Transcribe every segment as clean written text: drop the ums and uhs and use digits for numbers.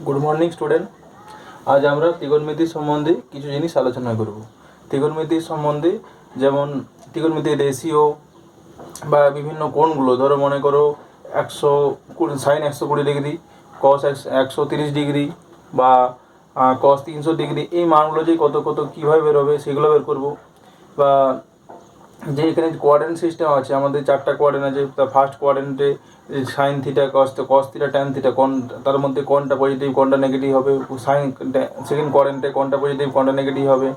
Good morning student. आज আমরা ত্রিকোণমিতি সম্বন্ধে কিছু জিনিস আলোচনা করব। ত্রিকোণমিতি সম্বন্ধে যেমন ত্রিকোণমিতির রেশিও বা বিভিন্ন কোণগুলো, ধরো মনে করো 120 সাইন 120 ডিগ্রি, কস 130 ডিগ্রি বা কস 300 ডিগ্রি, এই মানগুলো যে কত কত কীভাবে বেরোবে সেগুলো বের করব। বা যে এখানে কোয়াড্রেন্ট সিস্টেম আছে, আমাদের 4টা কোয়াড্রেন্ট আছে। তা ফার্স্ট কোয়াড্রেন্টে sine theta cos theta tan theta, কোন তার মধ্যে কোনটা পজিটিভ কোনটা নেগেটিভ হবে। সাইন সেকেন্ড কোয়াড্রেন্টে কোনটা পজিটিভ কোনটা নেগেটিভ হবে।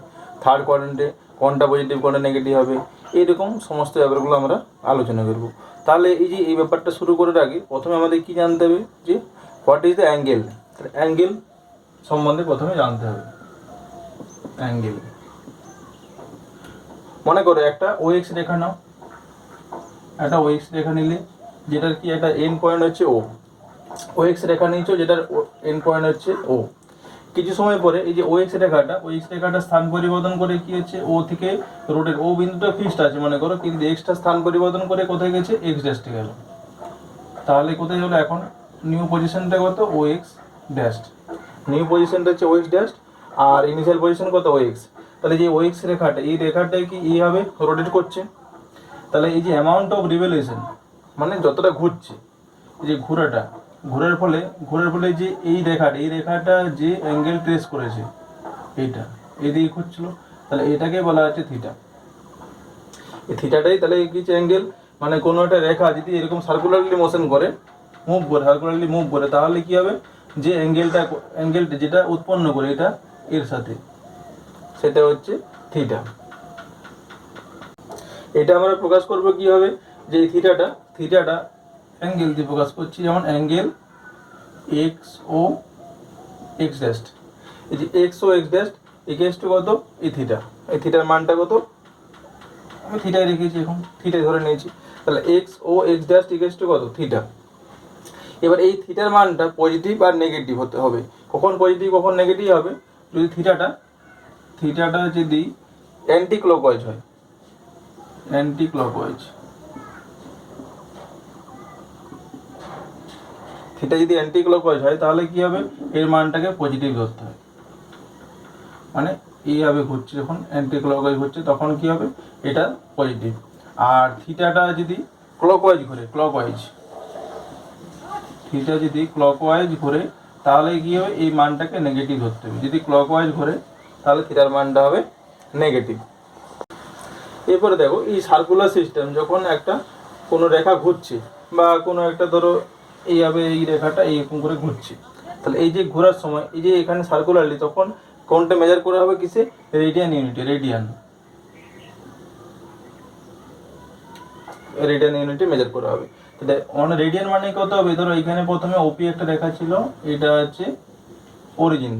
থার্ড কোয়াড্রেন্টে কোনটা পজিটিভ কোনটা নেগেটিভ হবে। এইরকম সমস্ত ব্যাপারগুলো আমরা আলোচনা করব। তাহলে এই ব্যাপারটা শুরু করার আগে প্রথমে আমাদের কি জানতে হবে যে what is the angle. Angle সম্বন্ধে প্রথমে জানতে হবে। অ্যাঙ্গেল মনে করো একটা ওএক্স রেখা নাও। একটা ওএক্স রেখা নিলে যেটার কি একটা এন্ড পয়েন্ট হচ্ছে ও। ওএক্স রেখা নিয়েছো যেটার এন্ড পয়েন্ট হচ্ছে ও। কিছু সময় পরে এই যে ওএক্স রেখাটা স্থান পরিবর্তন করে কি হচ্ছে, ও থেকে রোটেট, ও বিন্দুটা ফিক্সড আছে মনে করো, কিন্তু এক্সটা স্থান পরিবর্তন করে কোথায় গেছে, এক্স ড্যাশে গেল। তাহলে কোথায় হলো এখন নিউ পজিশনটা কত, ও এক্স ড্যাশ। নিউ পজিশনটা হচ্ছে ও এক্স ড্যাশ, আর ইনিশিয়াল পজিশন কত, ও এক্স। তাহলে যে ও এক্স রেখাটা, এই রেখাটাই কি এইভাবে রোটেট করছে। তাহলে এই যে অ্যামাউন্ট অফ রিভলিউশন মানে যতটা ঘুরছে, এই যে ঘোরার ফলে যে এই রেখাটা যে অ্যাঙ্গেল ট্রেস করেছে, এইটা এদিকে ঘুরছিল, তাহলে এটাকে বলা হচ্ছে থিটা। এই থিটাটাই তাহলে কি অ্যাঙ্গেল। মানে কোনো একটা রেখা যদি এরকম সার্কুলারলি মোশন করে, মুভ করে তাহলে কি হবে, যে অ্যাঙ্গেলটা যেটা উৎপন্ন করে এটা এর সাথে, সেটা হচ্ছে থিটা। এটা আমরা প্রকাশ করব কি হবে, যে এই থিটাটা অ্যাঙ্গেল দিয়ে প্রকাশ করছি, যেমন angle X O X dash. এই যে X O X dash equals to কত, এই থিটা। এই থিটার মানটা কত, আমি থিটায় রেখেছি, এখন থিটায় ধরে নিয়েছি। তাহলে X O X dash equals to কত, থিটা। এবার এই থিটার মানটা পজিটিভ আর নেগেটিভ হতে হবে। কখন পজিটিভ কখন নেগেটিভ হবে, যদি থিটাটা যদি অ্যান্টি ক্লকওয়াইজ হয়। অ্যান্টি ক্লকওয়াইজ থিটা যদি অ্যান্টি ক্লকওয়াইজ হয় তাহলে কি হবে, এর মানটাকে পজিটিভ ধরতে হয়। মানে এইভাবে ঘুরছে, যখন অ্যান্টি ক্লকওয়াইজ ঘুরছে তখন কি হবে, এটা পজিটিভ। আর থিটাটা যদি ক্লকওয়াইজ ঘুরে, থিটা যদি ক্লকওয়াইজ ঘুরে তাহলে কি হবে, এই মানটাকে নেগেটিভ ধরতে হবে। যদি ক্লকওয়াইজ ঘুরে তাহলে থিটার মানটা হবে নেগেটিভ। এরপরে দেখো, এই সার্কুলার সিস্টেম যখন একটা কোনো রেখা ঘুরছে, বা কোনো একটা ধরো এইভাবে এই রেখাটা এইরকম করে ঘুরছে, তাহলে এই যে ঘোরার সময় এই যে এখানে সার্কুলারলি, তখন কোনটা মেজার করা হবে, কিসে, রেডিয়ান ইউনিটে। রেডিয়ান ইউনিটে মেজার করা হবে। তাহলে অন রেডিয়ান মানে কত হবে, ধরো এখানে প্রথমে ওপি একটা রেখা ছিল, এটা হচ্ছে অরিজিন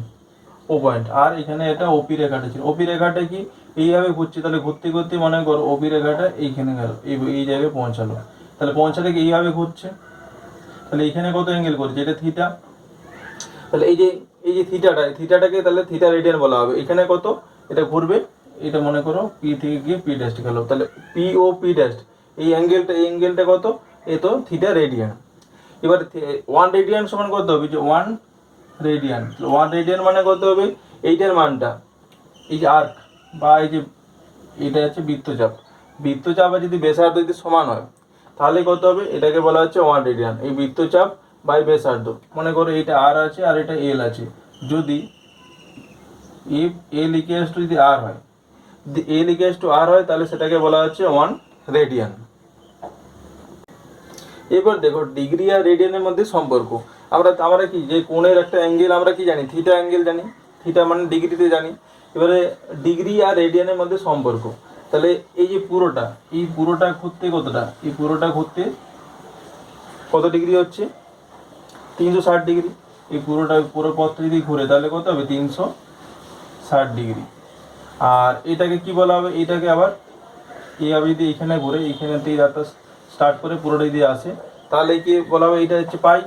ও পয়েন্ট, আর এখানে এটা ওপি রেখাটা ছিল। ওপি রেখাটা কি এইভাবে ঘুরছে, তাহলে ঘুরতে ঘুরতে মনে করো ওপি রেখাটা এইখানে গেল, এই জায়গায় পৌঁছালো। তাহলে পৌঁছালে কি এইভাবে ঘুরছে, তাহলে এইখানে কত অ্যাঙ্গেল করছে, এটা থিটা। তাহলে এই যে থিটাটাকে তাহলে থিটা রেডিয়ান বলা হবে। এখানে কত, এটা ঘুরবে, এটা মনে করো পি থেকে গিয়ে পি ড্যাশ গেল, তাহলে পি ও পি ড্যাশ এই অ্যাঙ্গেলটা কত, এ তো থিটা রেডিয়ান। এবার 1 রেডিয়ান সমান কত হবে, যে 1 রেডিয়ান মানে কত হবে, এইটার মানটা, এই যে আর্ক বা এই যে এটা হচ্ছে বৃত্তচাপ আর যদি ব্যাসার্ধ যদি সমান হয় তাহলে কত হবে, এটাকে বলা হচ্ছে 1 রেডিয়ান। এই বৃত্তচাপ বাই ব্যাসার্ধ, মনে করো এটা আর আছে আর এটা এল আছে, যদি এল ইকুয়ালস টু যদি আর হয়, যদি এল ইকুয়ালস টু আর হয় তাহলে সেটাকে বলা হচ্ছে 1 রেডিয়ান। এবার দেখো ডিগ্রি আর রেডিয়ানের মধ্যে সম্পর্ক। আমরা কি, যে কোণের একটা অ্যাঙ্গেল আমরা কি জানি, থিটা অ্যাঙ্গেল জানি, থিটা মানে ডিগ্রিতে জানি। এবারে ডিগ্রি আর রেডিয়ানের মধ্যে সম্পর্ক, তাহলে এই যে পুরোটা ঘুরতে কতটা, এই পুরোটা ঘুরতে কত ডিগ্রি হচ্ছে, 360 ডিগ্রি। এই পুরো পথটা যদি ঘুরে তাহলে কত হবে, 360 ডিগ্রি। আর এটাকে কি বলা হবে, এটাকে আবার এইভাবে যদি এখানে ঘুরে, এইখানে থেকে যাত্রা স্টার্ট করে পুরোটা যদি আসে তাহলে কি বলা হবে, এটা হচ্ছে পাই।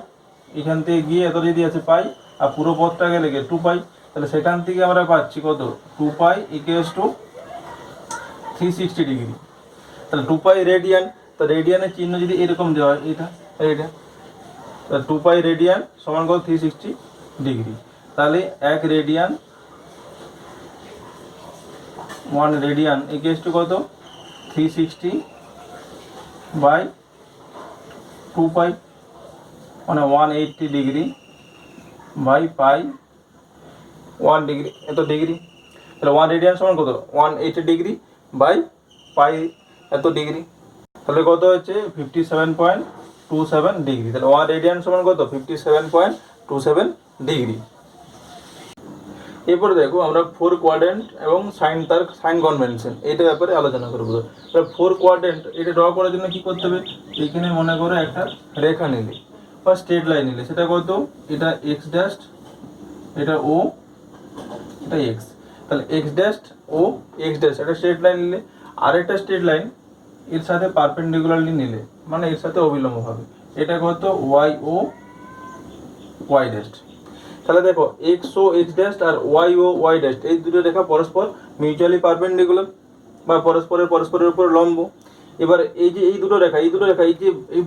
এখান থেকে গিয়ে এত যদি আছে পাই, আর পুরো পথটা গেলে 2 পাই। তাহলে সেখান থেকে আমরা পাচ্ছি কত, 2 পাই ইকুয়ালস টু 360 ডিগ্রি। তাহলে 2 পাই রেডিয়ান, তো রেডিয়ানের চিহ্ন যদি এরকম দেওয়া হয়, এটা 2 পাই রেডিয়ান সমান কত, 360 ডিগ্রি। তাহলে 1 রেডিয়ান 1 রেডিয়ান ইকুয়ালস টু কত 360 বাই 2 পাই মানে 180 ডিগ্রি বাই পাই 1 ডিগ্রি, এত ডিগ্রি। তাহলে 1 রেডিয়ান সমান কত 180 ডিগ্রি বাই পাই এত ডিগ্রি, তাহলে কত হচ্ছে 57.27 ডিগ্রি। তাহলে 1 রেডিয়ান সমান কত 57.27 ডিগ্রি। এরপরে দেখো আমরা 4 কোয়াড্রেন্ট এবং তার সাইন কনভেনশন এইটার ব্যাপারে আলোচনা করবো। তাহলে 4 কোয়াড্রেন্ট এটা ড্র করার জন্য কি করতে হবে, এখানে মনে করো একটা রেখা নিলে বা স্ট্রেট লাইন নিলে, সেটা কত এটা এক্স ড্যাশ, এটা ও, এটা এক্স। তাহলে x dash O X dash একটা স্ট্রেট লাইন নিলে, আরেকটা স্ট্রেট লাইন এর সাথে পারপেন্ডিকুলারলি নিলে মানে এর সাথে অবিলম্ব হবে, এটা কত ওয়াই ও ওয়াই ড্যাশ। তাহলে দেখো এক্স ও এক্স ড্যাশ আর ওয়াই ও ওয়াই ড্যাশ এই দুটো রেখা পরস্পর মিউচুয়ালি পারপেন্ডিকুলার বা পরস্পরের উপর লম্ব। এবার এই যে এই দুটো রেখা এই যে এই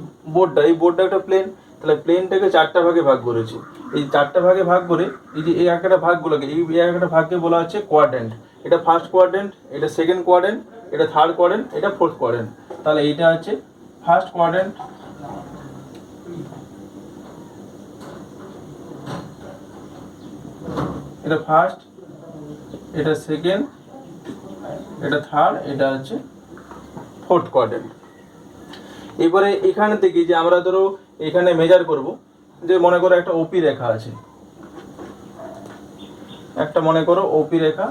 বোর্ডটা একটা প্লেন, তাহলে প্লেনটাকে 4টা ভাগে ভাগ করেছি। এই 4টা ভাগে ভাগ করে এই যে এই একটা ভাগগুলোকে এই একটা ভাগকে বলা হচ্ছে কোয়াড্রেন্ট। এটা ফার্স্ট কোয়াড্রেন্ট, এটা সেকেন্ড কোয়াড্রেন্ট, এটা থার্ড কোয়াড্রেন্ট, এটা ফোর্থ কোয়াড্রেন্ট। তাহলে এইটা হচ্ছে ফার্স্ট কোয়াড্রেন্ট, এটা ফার্স্ট, এটা সেকেন্ড, এটা থার্ড, এটা হচ্ছে ফোর্থ কোয়াড্রেন্ট। এবারে এখানে থেকে যে আমরা ধরো এখানে মেজার করব, যে মনে করো একটা ওপি রেখা আছে, একটা মনে করো ওপি রেখা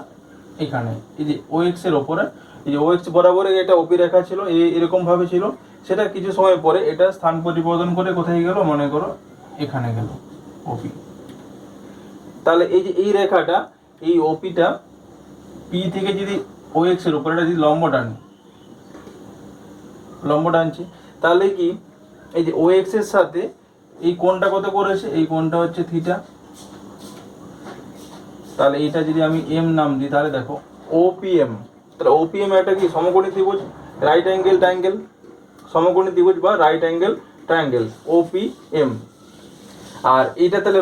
এখানে এই যে ও এক্স এর ওপরে, এই যে ও এক্স বরাবর এটা ওপি রেখা ছিল এরকম ভাবে ছিল, সেটা কিছু সময় পরে এটা স্থান পরিবর্তন করে কোথায় গেল মনে করো এখানে গেল ওপি। তাহলে এই যে এই রেখাটা এই ওপিটা পি থেকে যদি ও এক্স এর উপরে এটা যদি লম্ব টানছি, তাহলে কি এই যে ও এক্স এর সাথে এই কোণটা কত করেছে, এই কোণটা হচ্ছে থিটা। তাহলে এটা যদি আমি এম নাম দিই, তাহলে দেখো ওপিএম, তাহলে ওপিএম একটা কি সমকোণী ত্রিভুজ, রাইট অ্যাঙ্গেল ট্রায়াঙ্গেল, সমকোণী ত্রিভুজ বা রাইট অ্যাঙ্গেল ট্রায়াঙ্গেল ওপিএম। আর এইটা তাহলে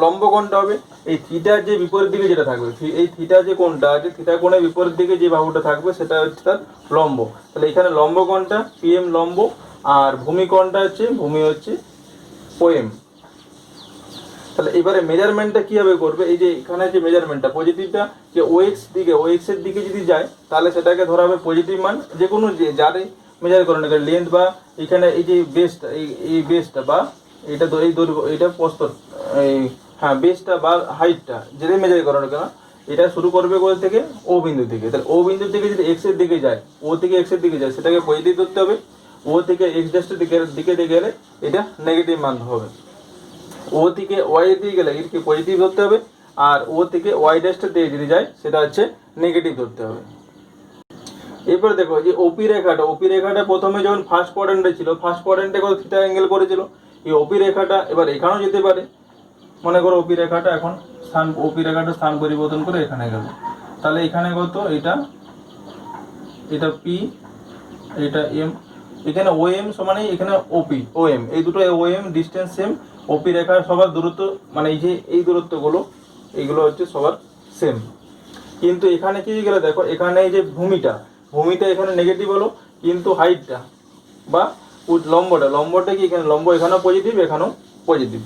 লম্ব কোণটা হবে এই থিটার যে বিপরীত দিকে যেটা থাকবে, এই থিটা যে কোণটা আছে থিটা কোণের বিপরীত দিকে যে বাহুটা থাকবে সেটা হচ্ছে তার লম্ব। তাহলে এখানে লম্ব কোণটা পিএম লম্ব, আর ভূমি কোণটা হচ্ছে ভূমি হচ্ছে ওএম। তাহলে এবারে মেজারমেন্টটা কিভাবে করবে, এই যে এখানে যে মেজারমেন্টটা পজিটিভটা যে ও এক্স এর দিকে যদি যায় তাহলে সেটাকে ধরা হবে পজিটিভ মান, যে কোনো যারে মেজার করে না লেন্থ বা এখানে এই যে বেসটা এই বেসটা বা এটা এই দৈর্ঘ্য এটা প্রস্থ এই হ্যাঁ বেসটা বা হাইটটা যেটাই মেজার করো না কেন, এটা শুরু করবে কোথা থেকে ও বিন্দু থেকে। তাহলে ও বিন্দু থেকে যদি এক্স এর দিকে যায়, ও থেকে এক্স এর দিকে যায় সেটাকে পজিটিভ ধরতে হবে, ও থেকে এক্স ড্যাশের দিকে গেলে এটা নেগেটিভ মান হবে, ও থেকে ওয়াই এর দিকে গেলে এটাকে পজিটিভ ধরতে হবে, আর ও থেকে ওয়াই ড্যাশটা দিয়ে যদি যায় সেটা হচ্ছে নেগেটিভ ধরতে হবে। এরপরে দেখো যে ওপি রেখাটা প্রথমে যখন ফার্স্ট কোয়াড্রেন্টে ছিল, ফার্স্ট কোয়াড্রেন্টে কত থিটা অ্যাঙ্গেল করেছিল, এই ওপি রেখাটা এবার এখানেও যেতে পারে। মনে করো ওপি রেখাটা স্থান পরিবর্তন করে এখানে গেল, তাহলে এখানে কত এটা পি, এটা এম, এখানে ও এম সমান এখানে ওপি ও এম, এই দুটো ও এম ডিস্টেন্স সেম, ওপি রেখার সবার দূরত্ব মানে এই যে এই দূরত্বগুলো এইগুলো হচ্ছে সবার সেম। কিন্তু এখানে কি গেলে দেখো এখানে এই যে ভূমিটা এখানে নেগেটিভ হলো, কিন্তু হাইটটা বা লম্বটা কি এখানে লম্ব এখানেও পজিটিভ এখানেও পজিটিভ।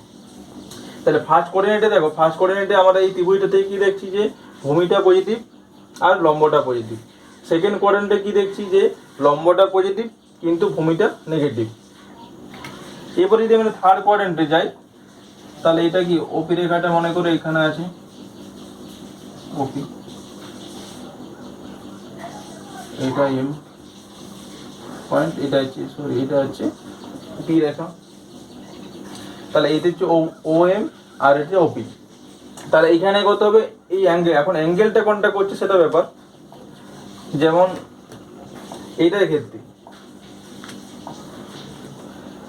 তাহলে ফার্স্ট কোঅর্ডিনেটে দেখো, ফার্স্ট কোঅর্ডিনেটে আমরা এই ত্রিভুজটা থেকে কি দেখছি যে ভূমিটা পজিটিভ আর লম্বটা পজিটিভ। সেকেন্ড কোঅর্ডিনেটে কি দেখছি যে লম্বটা পজিটিভ কিন্তু ভূমিটা নেগেটিভ। এরপর যদি আমরা থার্ড কোঅর্ডিনেটে যাই, তাহলে এটা কি ওপি রেখাটা মনে করে এখানে আছে ওপি, এটা এম পয়েন্ট, এটা হচ্ছে পি রেখা। তাহলে এইটা হচ্ছে ও এম আর এটা ওপি। তাহলে এইখানে কত হবে এই অ্যাঙ্গেল, এখন অ্যাঙ্গেলটা কোনটা করছে সেটা ব্যাপার। যেমন এইটার ক্ষেত্রে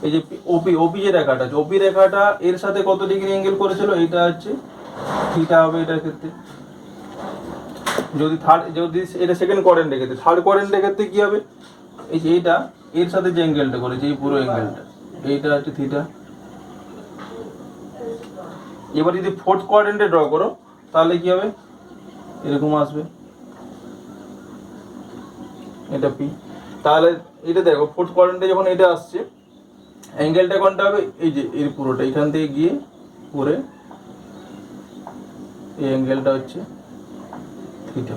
এই যে ওপি যে রেখাটা আছে, ওপি রেখাটা এর সাথে কত ডিগ্রি অ্যাঙ্গেল করেছিল, এটা হচ্ছে থিটা হবে এটার ক্ষেত্রে। যদি এটা সেকেন্ড কোঅর্ডিনেটের ক্ষেত্রে, থার্ড কোঅর্ডিনেটের ক্ষেত্রে কি হবে, এই যে এইটা এর সাথে যে অ্যাঙ্গেলটা করেছে এই পুরো অ্যাঙ্গেলটা এইটা হচ্ছে থিটা, এবার যদি ফোর্থ কোয়াড্রেন্টে ড্র করো তাহলে কি হবে, এরকম আসবে, এটা পি। তাহলে এটা দেখো ফোর্থ কোয়াড্রেন্টে যখন এটা আসছে অ্যাঙ্গেলটা কোনটা হবে, এই যে এর পুরোটা এখান থেকে গিয়ে পুরে এই অ্যাঙ্গেলটা হচ্ছে থিটা।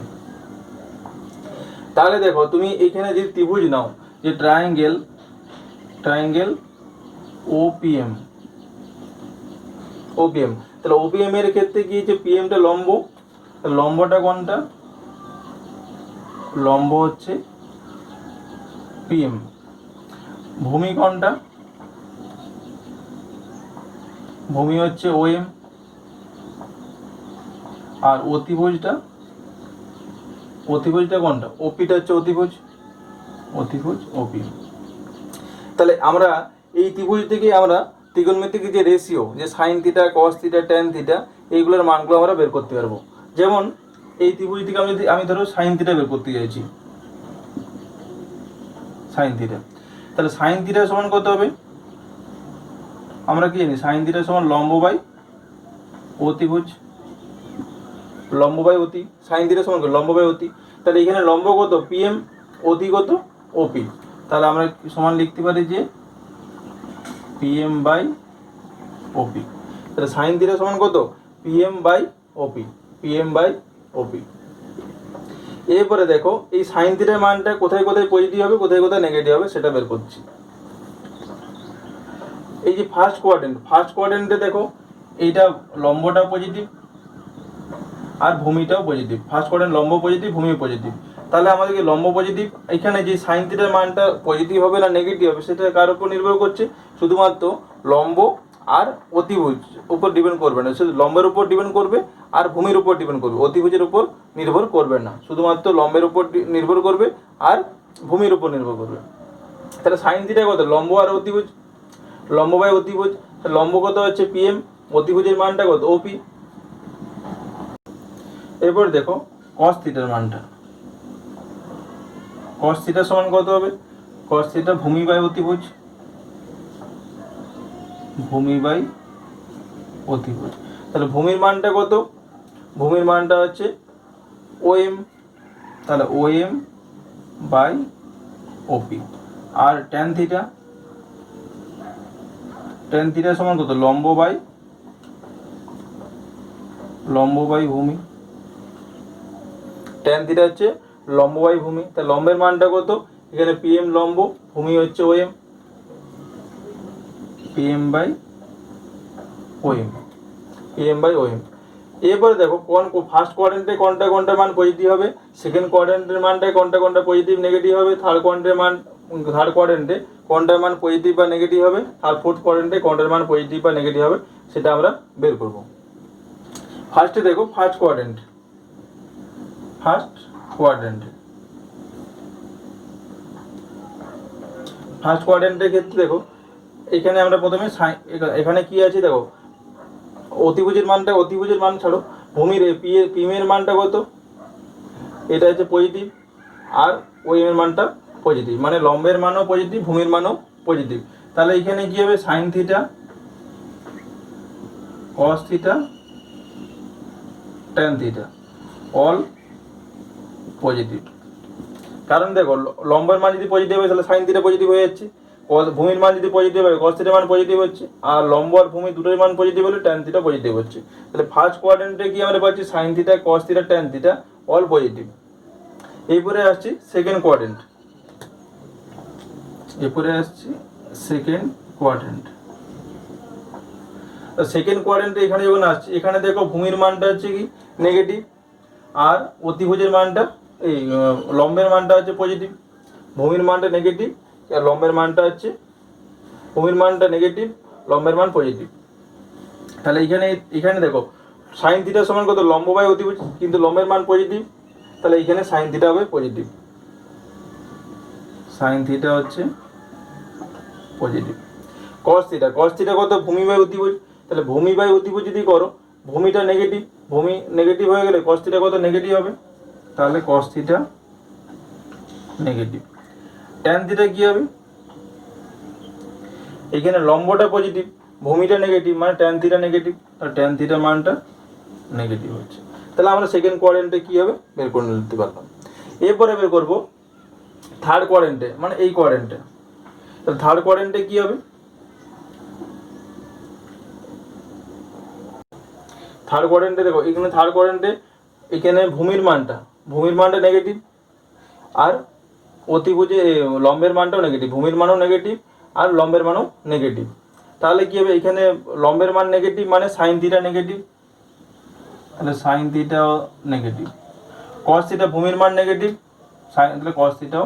তাহলে দেখো তুমি এখানে যে ত্রিভুজ নাও, যে ট্রায়াঙ্গেল ওপিএম, তাহলে ওপিএম এর ক্ষেত্রে কি হচ্ছে, পিএমটা লম্ব, লম্বটা কোনটা, লম্ব হচ্ছে পিএম। ভূমি কোনটা, ভূমি হচ্ছে ওএম। আর অতিভুজটা কোনটা, ওপিটা হচ্ছে অতিভুজ ওপি। তাহলে আমরা এই ত্রিভুজ থেকে আমরা ত্রিকোণমিতিক যে রেশিও, যে sine theta, cos theta, tan theta, এইগুলোর মানগুলো আমরা বের করতে পারবো। যেমন এই ত্রিভুজ থেকে আমি ধরো সাইন থিটা বের করতে চাইছি, সাইন থিটা, তাহলে সাইন থিটা সমান কত হবে, আমরা কি জানি, সাইন থিটা সমান লম্ব বাই অতিভুজ, লম্ব বাই অতি, সাইন থিটা সমান লম্ব বাই অতি। তাহলে এখানে লম্ব কত পিএম, অতি কত ওপি, তাহলে আমরা সমান লিখতে পারি যে পিএম বাই ওপি। তাহলে সাইন থিটা সমান কত, পিএম বাই ওপি। এরপরে দেখো এই সাইন থিটার মানটা কোথায় কোথায় পজিটিভ হবে, কোথায় কোথায় নেগেটিভ হবে সেটা বের করছি। এই যে ফার্স্ট কোয়াড্রেন্টে দেখো এইটা লম্বটা পজিটিভ আর ভূমিটাও পজিটিভ, ফার্স্ট কোয়াড্রেন্ট লম্ব পজিটিভ, ভূমি পজিটিভ। তাহলে আমাদেরকে লম্ব পজিটিভ, এখানে যে সাইন থিটার মানটা পজিটিভ হবে না নেগেটিভ হবে সেটা কার উপর নির্ভর করছে, শুধুমাত্র লম্ব আর অতিভুজ উপর ডিপেন্ড করবে না, শুধু লম্বের উপর ডিপেন্ড করবে আর ভূমির উপর ডিপেন্ড করবে, অতিভুজের উপর নির্ভর করবে না, শুধুমাত্র লম্বের উপর নির্ভর করবে আর ভূমির উপর নির্ভর করবে। তাহলে সাইন থিটা কত, লম্ব আর অতিভুজ, লম্ব বাই অতিভুজ, লম্ব কত হচ্ছে পিএম, অতিভুজের মানটা কত ওপি। এরপর দেখো কস থিটার মানটা, কস থিটা সমান কত হবে, কস থিটা ভূমি বাই অতিভুজ, তাহলে ভূমির মানটা কত, ভূমির মানটা হচ্ছে ওএম, তাহলে ওএম বাই ওপি। আর ট্যান থিটা সমান কত, লম্ব বাই ভূমি, ট্যান থিটা হচ্ছে লম্ব বাই ভূমি। তা লম্বের মানটা কত, এখানে পিএম লম্ব, ভূমি হচ্ছে ওএম, পিএম বাই ওএম। এরপরে দেখো ফার্স্ট কোয়াড্রেন্টে কোনটা মান পজিটিভ হবে, সেকেন্ড কোয়াড্রেন্টের মানটা কোনটা পজিটিভ নেগেটিভ হবে, থার্ড কোয়াড্রেন্টে কোনটার মান পজিটিভ বা নেগেটিভ হবে, আর ফোর্থ কোয়াড্রেন্টে কোনটার মান পজিটিভ বা নেগেটিভ হবে সেটা আমরা বের করব। ফার্স্টে দেখো ফার্স্ট কোয়াড্রেন্টের ক্ষেত্রে দেখো এখানে আমরা প্রথমে এখানে কি আছে দেখো, অতিভুজের মান ছাড়ো, ভূমির পিএমের মানটা কত, এটা হচ্ছে পজিটিভ আর ওএমের মানটা পজিটিভ, মানে লম্বের মানও পজিটিভ, ভূমির মানও পজিটিভ। তাহলে এখানে কি হবে, sine theta, cos theta, tan theta all positive. কারণ দেখো লম্বের মান যদি পজিটিভ হয় তাহলে সাইন থিটা পজিটিভ হয়ে যাচ্ছে, ভূমির মান যদি পজিটিভ হয় কস থিটার মান পজিটিভ হচ্ছে, আর লম্ব আর ভূমি দুটোর মান পজিটিভ হলে ট্যান থিটা পজিটিভ হচ্ছে। তাহলে ফার্স্ট কোয়াড্রেন্টে কি আমরা পাচ্ছি, sign theta, cos theta, tan theta all positive. এরপরে আসছি সেকেন্ড কোয়াড্রেন্ট, সেকেন্ড কোয়াড্রেন্টে এখানে যখন আসছে, এখানে দেখো ভূমির মানটা হচ্ছে কি নেগেটিভ আর অতিভুজের মানটা লম্বের মানটা হচ্ছে পজিটিভ, ভূমির মানটা নেগেটিভ আর লম্বের মানটা হচ্ছে, ভূমির মানটা নেগেটিভ, লম্বের মান পজিটিভ। তাহলে এখানে দেখো সাইন থিটা সমান কত, লম্ব বাই অতিভুজ, কিন্তু লম্বের মান পজিটিভ, তাহলে এখানে সাইন থিটা হবে পজিটিভ, সাইন থিটা হচ্ছে পজিটিভ। কস থিটা কত, ভূমি বাই অতিভুজ, তাহলে ভূমি বাই অতিভুজ যদি করো, ভূমিটা নেগেটিভ, ভূমি নেগেটিভ হয়ে গেলে কস থিটা কত নেগেটিভ হবে, তাহলে cos theta negative. Tan theta কি হবে, এখানে লম্বটা পজিটিভ, ভূমিটা নেগেটিভ, মানে ট্যান থিটা নেগেটিভ, আর ট্যান থিটা মানটা নেগেটিভ হচ্ছে। তাহলে আমরা সেকেন্ড কোয়াড্রেন্টে কী হবে বের করে নিতে পারলাম। এরপরে বের করবো থার্ড কোয়াড্রেন্টে, মানে এই কোয়াড্রেন্টে। তাহলে থার্ড কোয়াড্রেন্টে কী হবে, থার্ড কোয়াড্রেন্টে দেখো এখানে থার্ড কোয়াড্রেন্টে এখানে ভূমির মানটা নেগেটিভ, আর অতিভুজে লম্বের মানটাও নেগেটিভ, ভূমির মানও নেগেটিভ আর লম্বের মানও নেগেটিভ। তাহলে কী হবে, এখানে লম্বের মান নেগেটিভ মানে সাইন থিটা নেগেটিভ, তাহলে সাইন থিটাও নেগেটিভ। কস থিটা ভূমির মান নেগেটিভ, তাহলে কস থিটাও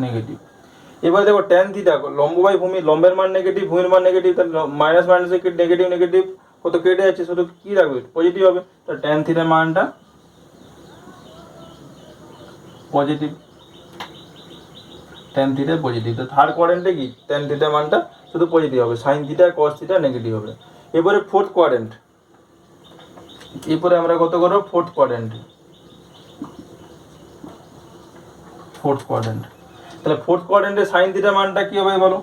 নেগেটিভ। এবার দেখো ট্যান থিটা লম্ব বাই ভূমি, লম্বের মান নেগেটিভ, ভূমির মান নেগেটিভ, তাহলে মাইনাস মাইনাসে নেগেটিভ নেগেটিভ কত কেটে যাচ্ছে, শুধু কী রাখবে পজিটিভ হবে। তো ট্যান থিটার মানটা পজিটিভ, ট্যান থিটা পজিটিভ। তো থার্ড কোয়াড্রেন্টে কি ট্যান থিটার মানটা শুধু পজিটিভ হবে, sine theta cos theta negative হবে। এবারে ফোর্থ কোয়াড্রেন্ট, এরপরে আমরা কত করবো ফোর্থ কোয়াড্রেন্ট, তাহলে ফোর্থ কোয়াড্রেন্টে সাইন থিটা মানটা কি হবে বলো,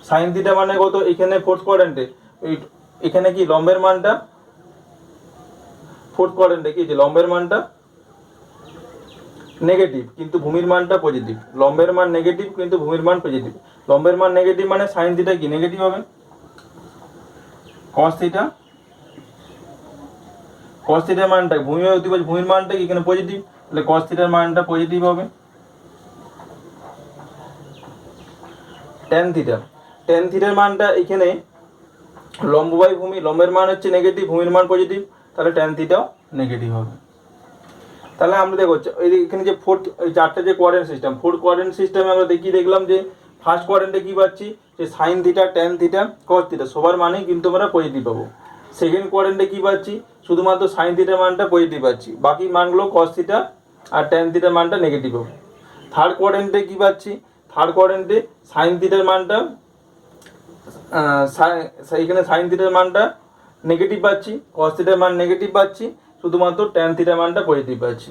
সাইন থিটা মানে কত, এখানে ফোর্থ কোয়াড্রেন্টে এখানে কি লম্বের মানটা, ফোর্থ কোয়াড্রেন্টে কি যে লম্বের মানটা নেগেটিভ কিন্তু ভূমির মানটা পজিটিভ, লম্বের মান নেগেটিভ কিন্তু ভূমির মান পজিটিভ। লম্বের মান নেগেটিভ মানে সাইন থিটা কি নেগেটিভ হবে, কস থিটার মানটা ভূমির মানটা কি এখানে পজিটিভ, তাহলে কস থিটার মানটা পজিটিভ হবে। ট্যান থিটার মানটা এখানে লম্ব বাই ভূমি, লম্বের মান হচ্ছে নেগেটিভ, ভূমির মান পজিটিভ, তাহলে ট্যান থিটাও নেগেটিভ হবে। তাহলে আমরা দেখো এখানে যে চারটে যে কোয়াড্রেন্ট সিস্টেম, ফোর্থ কোয়াড্রেন্ট সিস্টেমে আমরা দেখলাম যে ফার্স্ট কোয়াড্রেন্টে কি পাচ্ছি যে sine theta tan theta cos theta সবার মানেই কিন্তু আমরা পজিটিভ পাবো। সেকেন্ড কোয়াড্রেন্টে কি পাচ্ছি, শুধুমাত্র সাইন থিটার মানটা পজিটিভ পাচ্ছি, বাকি মানগুলো কস থিটা আর ট্যান থিটার মানটা নেগেটিভ পাবো। থার্ড কোয়াড্রেন্টে কি পাচ্ছি, থার্ড কোয়াড্রেন্টে সাইন থিটার মানটা এখানে সাইন থিটার মানটা নেগেটিভ পাচ্ছি, কস থিটার মান নেগেটিভ পাচ্ছি, শুধুমাত্র ট্যান থিটার মানটা পজিটিভ পাচ্ছি।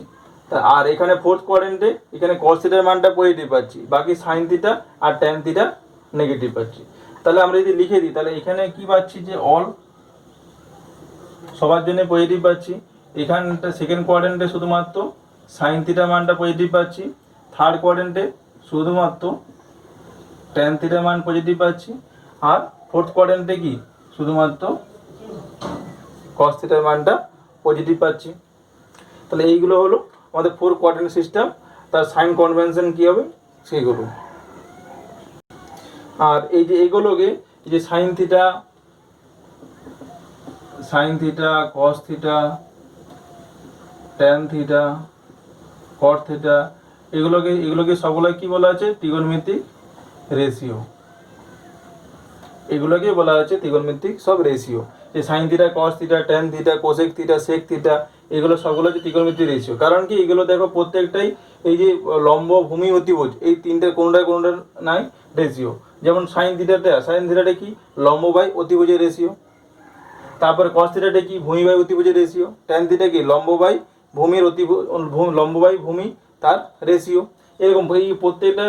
আর এখানে ফোর্থ কোয়াড্রেন্টে এখানে কস থিটার মানটা পজিটিভ পাচ্ছি, বাকি সাইন থিটা আর ট্যান থিটা নেগেটিভ পাচ্ছি। তাহলে আমরা যদি লিখে দিই তাহলে এখানে কি পাচ্ছি যে অল সবার জন্য পজিটিভ পাচ্ছি, এখানটা সেকেন্ড কোয়াড্রেন্টে শুধুমাত্র সাইন থিটার মানটা পজিটিভ পাচ্ছি, থার্ড কোয়াড্রেন্টে শুধুমাত্র ট্যান থিটার মান পজিটিভ পাচ্ছি, আর ফোর্থ কোয়াড্রেন্টে কি শুধুমাত্র কস থিটার মানটা পজিটিভ পাচ্ছি। তাহলে এইগুলো হলো আমাদের ফোর কোয়াড্রেন্ট সিস্টেম, তার সাইন কনভেনশন কী হবে সেইগুলো। আর এই যে এগুলোকে এই যে sine theta cos theta tan theta কট থিটা এগুলোকে সবগুলো কি বলা আছে ত্রিকোণমিতিক রেশিও, এগুলোকে বলা আছে ত্রিকোণমিতিক সব রেশিও। যে sine theta cos theta tan theta cosec theta sec theta এগুলো সবগুলো হচ্ছে ত্রিকোণমিতিক রেশিও। কারণ কি এগুলো দেখো প্রত্যেকটাই এই যে লম্ব ভূমি অতিভুজ এই তিনটে কোনোটা নাই রেশিও। যেমন সাইন থিটাটা কি লম্ব বাই অতিভুজের রেশিও, তারপরে কস থিটাটা কি ভূমি বাই অতিভুজের রেশিও, ট্যান থিটা কি লম্ব বাই ভূমির লম্ব বাই ভূমি তার রেশিও। এরকম এই প্রত্যেকটা